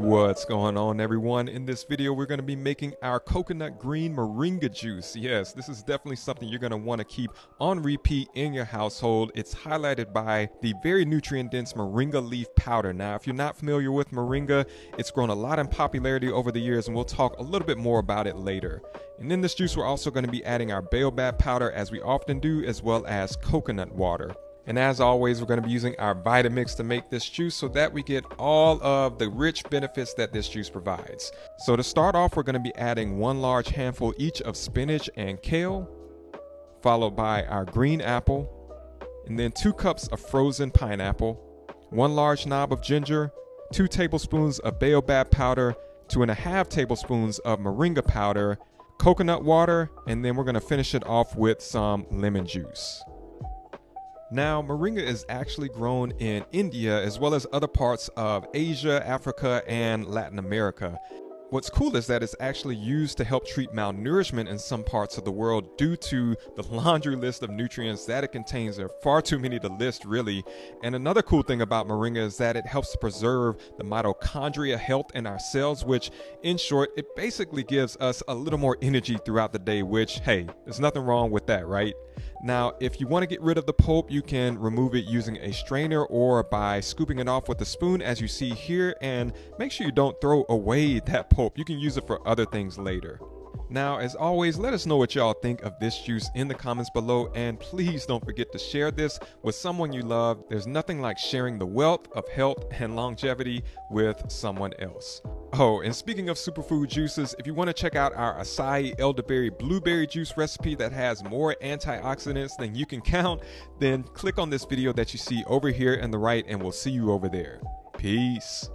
What's going on, everyone? In this video, we're going to be making our Coconut Green Moringa Juice. Yes, this is definitely something you're going to want to keep on repeat in your household. It's highlighted by the very nutrient-dense moringa leaf powder. Now, if you're not familiar with moringa, it's grown a lot in popularity over the years, and we'll talk a little bit more about it later. And in this juice, we're also going to be adding our baobab powder, as we often do, as well as coconut water. And as always, we're going to be using our Vitamix to make this juice so that we get all of the rich benefits that this juice provides. So to start off, we're going to be adding 1 large handful each of spinach and kale, followed by our green apple, and then 2 cups of frozen pineapple, 1 large knob of ginger, 2 tablespoons of baobab powder, 2.5 tablespoons of moringa powder, coconut water, and then we're going to finish it off with some lemon juice. Now, moringa is actually grown in India as well as other parts of Asia, Africa, and Latin America. What's cool is that it's actually used to help treat malnourishment in some parts of the world due to the laundry list of nutrients that it contains. There are far too many to list, really. And another cool thing about moringa is that it helps to preserve the mitochondrial health in our cells, which, in short, it basically gives us a little more energy throughout the day, which, hey, there's nothing wrong with that, right? Now, if you want to get rid of the pulp, you can remove it using a strainer or by scooping it off with a spoon, as you see here, and make sure you don't throw away that pulp. You can use it for other things later. Now, as always, let us know what y'all think of this juice in the comments below, and please don't forget to share this with someone you love. There's nothing like sharing the wealth of health and longevity with someone else. Oh, and speaking of superfood juices, if you want to check out our acai elderberry blueberry juice recipe that has more antioxidants than you can count, then click on this video that you see over here on the right, and we'll see you over there. Peace.